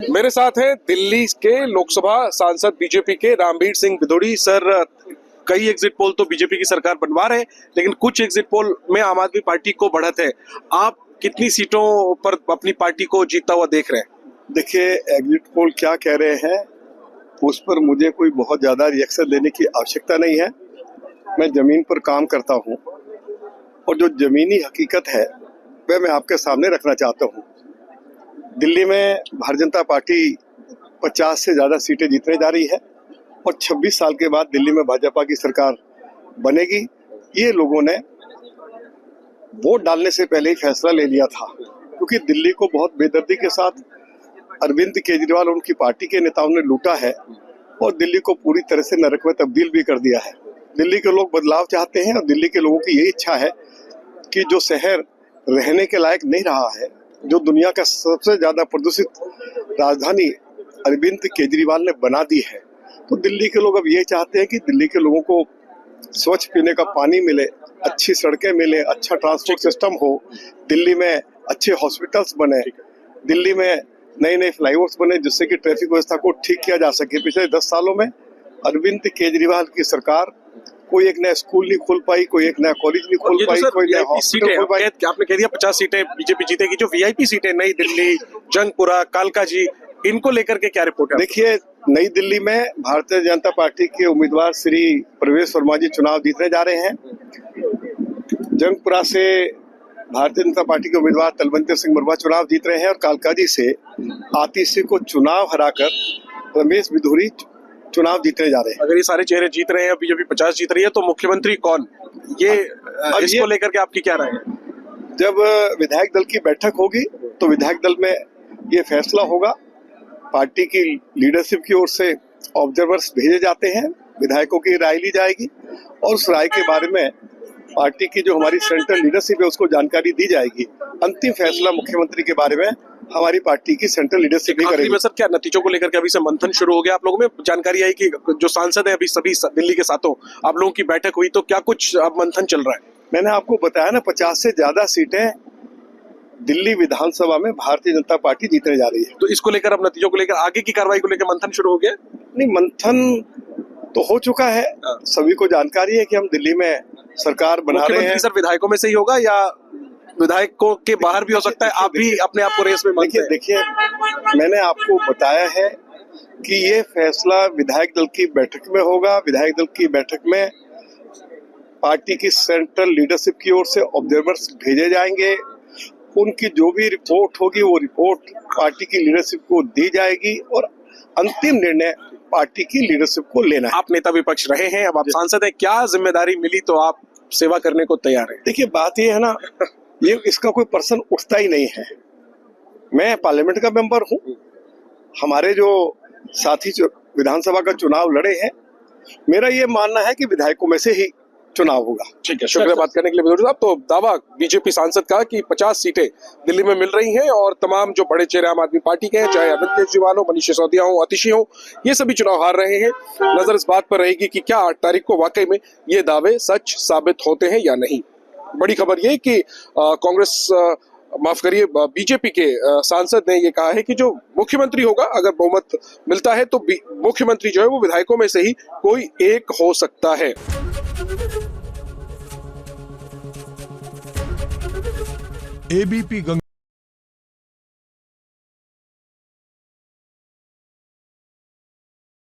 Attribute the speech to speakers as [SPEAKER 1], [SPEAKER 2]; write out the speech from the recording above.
[SPEAKER 1] मेरे साथ हैं दिल्ली के लोकसभा सांसद बीजेपी के रामवीर सिंह बिधोड़ी। सर, कई एग्जिट पोल तो बीजेपी की सरकार बनवा रहे हैं, लेकिन कुछ एग्जिट पोल में आम आदमी पार्टी को बढ़त है। आप कितनी सीटों पर अपनी पार्टी को जीतता हुआ देख रहे हैं?
[SPEAKER 2] देखिए, एग्जिट पोल क्या कह रहे हैं उस पर मुझे कोई बहुत ज्यादा रिएक्शन देने की आवश्यकता नहीं है। मैं जमीन पर काम करता हूं और जो जमीनी हकीकत है वह मैं आपके सामने रखना चाहता हूं। दिल्ली में भारतीय जनता पार्टी 50 से ज्यादा सीटें जीतने जा रही है और 26 साल के बाद दिल्ली में भाजपा की सरकार बनेगी। ये लोगों ने वोट डालने से पहले ही फैसला ले लिया था, क्योंकि दिल्ली को बहुत बेदर्दी के साथ अरविंद केजरीवाल और उनकी पार्टी के नेताओं ने लूटा है और दिल्ली को पूरी तरह से नरक में तब्दील भी कर दिया है। दिल्ली के लोग बदलाव चाहते हैं और दिल्ली के लोगों की यही इच्छा है कि जो शहर रहने के लायक नहीं रहा है, जो दुनिया का सबसे ज्यादा प्रदूषित राजधानी अरविंद केजरीवाल ने बना दी है, तो दिल्ली के लोग अब ये चाहते हैं कि दिल्ली के लोगों को स्वच्छ पीने का पानी मिले, अच्छी सड़कें मिले, अच्छा ट्रांसपोर्ट सिस्टम हो, दिल्ली में अच्छे हॉस्पिटल्स बने, दिल्ली में नए नए फ्लाईओवर्स बने जिससे कि ट्रैफिक व्यवस्था को ठीक किया जा सके। पिछले 10 सालों में अरविंद केजरीवाल की सरकार कोई एक नया स्कूल नहीं खोल पाई, कोई एक नया कॉलेज नहीं खोल पाई, कोई नया हॉस्पिटल खोल पाई।
[SPEAKER 1] आपने कह दिया 50 सीटें बीजेपी जीतेगी। जो वीआईपी सीटें नई दिल्ली, जंगपुरा, कालकाजी, इनको लेकर के क्या रिपोर्ट है?
[SPEAKER 2] देखिए, नई दिल्ली में भारतीय जनता पार्टी के उम्मीदवार श्री प्रवेश वर्मा जी चुनाव जीतने जा रहे हैं। जंगपुरा से भारतीय जनता पार्टी के उम्मीदवार तलवंतर सिंह मुर्मा चुनाव जीत रहे हैं और कालकाजी से आतिशी को चुनाव हराकर रमेश बिधोड़ी चुनाव जीतने जा रहे हैं।
[SPEAKER 1] अगर ये सारे चेहरे जीत रहे हैं, बीजेपी 50 जीत रही है, तो मुख्यमंत्री कौन? इसको लेकर के आपकी क्या राय है?
[SPEAKER 2] जब विधायक दल की बैठक होगी तो विधायक दल में ये फैसला होगा। पार्टी की लीडरशिप की ओर से ऑब्जर्वर्स भेजे जाते हैं, विधायकों की राय ली जाएगी और उस राय के बारे में पार्टी की जो हमारी सेंट्रल लीडरशिप है उसको जानकारी दी जाएगी। अंतिम फैसला मुख्यमंत्री के बारे में हमारी पार्टी की सेंट्रल लीडरशिप ही करेगी।
[SPEAKER 1] सर, क्या नतीजों को लेकर के अभी से मंथन शुरू हो गया? आप लोगों में जानकारी आई कि जो सांसद है अभी सभी दिल्ली के साथों, आप लोगों की बैठक हुई, तो क्या कुछ अब मंथन चल रहा है?
[SPEAKER 2] मैंने आपको बताया ना, 50 से ज्यादा सीटें दिल्ली विधानसभा में भारतीय जनता पार्टी जीतने जा रही है।
[SPEAKER 1] तो इसको लेकर अब नतीजों को लेकर आगे की कार्रवाई को लेकर मंथन शुरू हो गया?
[SPEAKER 2] नहीं, मंथन तो हो चुका है। सभी को जानकारी है कि हम दिल्ली में सरकार बना रहे हैं।
[SPEAKER 1] सर, विधायकों में से ही होगा या विधायकों के बाहर भी हो सकता है? आप भी अपने आप को रेस में मानते हैं?
[SPEAKER 2] देखिए, मैंने आपको बताया है कि ये फैसला विधायक दल की बैठक में होगा। विधायक दल की बैठक में पार्टी की सेंट्रल लीडरशिप की ओर से ऑब्जर्वर्स भेजे जाएंगे। उनकी जो भी रिपोर्ट होगी वो रिपोर्ट पार्टी की लीडरशिप को दी जाएगी और अंतिम निर्णय पार्टी की लीडरशिप को लेना है।
[SPEAKER 1] आप नेता विपक्ष रहे हैं, अब आप सांसद हैं, क्या जिम्मेदारी मिली तो आप सेवा करने को तैयार हैं?
[SPEAKER 2] देखिए, बात ये है ना, ये इसका कोई प्रश्न उठता ही नहीं है। मैं पार्लियामेंट का मेंबर हूँ, हमारे जो साथी विधानसभा का चुनाव लड़े हैं, मेरा ये मानना है कि विधायकों में से ही चुनाव होगा।
[SPEAKER 1] ठीक है, शुक्रिया बात करने के लिए बिधोड़ी साहब। तो दावा बीजेपी सांसद का कि 50 सीटें दिल्ली में मिल रही हैं और तमाम जो बड़े चेहरे आम आदमी पार्टी के हैं, चाहे अरविंद केजरीवाल हो, मनीष सिसोदिया हो, आतिशी हो, ये सभी चुनाव हार रहे हैं। नजर इस बात पर रहेगी कि क्या 8 तारीख को वाकई में ये दावे सच साबित होते हैं या नहीं। बड़ी खबर ये कि कांग्रेस माफ करिए बीजेपी के सांसद ने ये कहा है कि जो मुख्यमंत्री होगा, अगर बहुमत मिलता है तो मुख्यमंत्री जो है वो विधायकों में से ही कोई एक हो सकता है।
[SPEAKER 3] एबीपी गंगा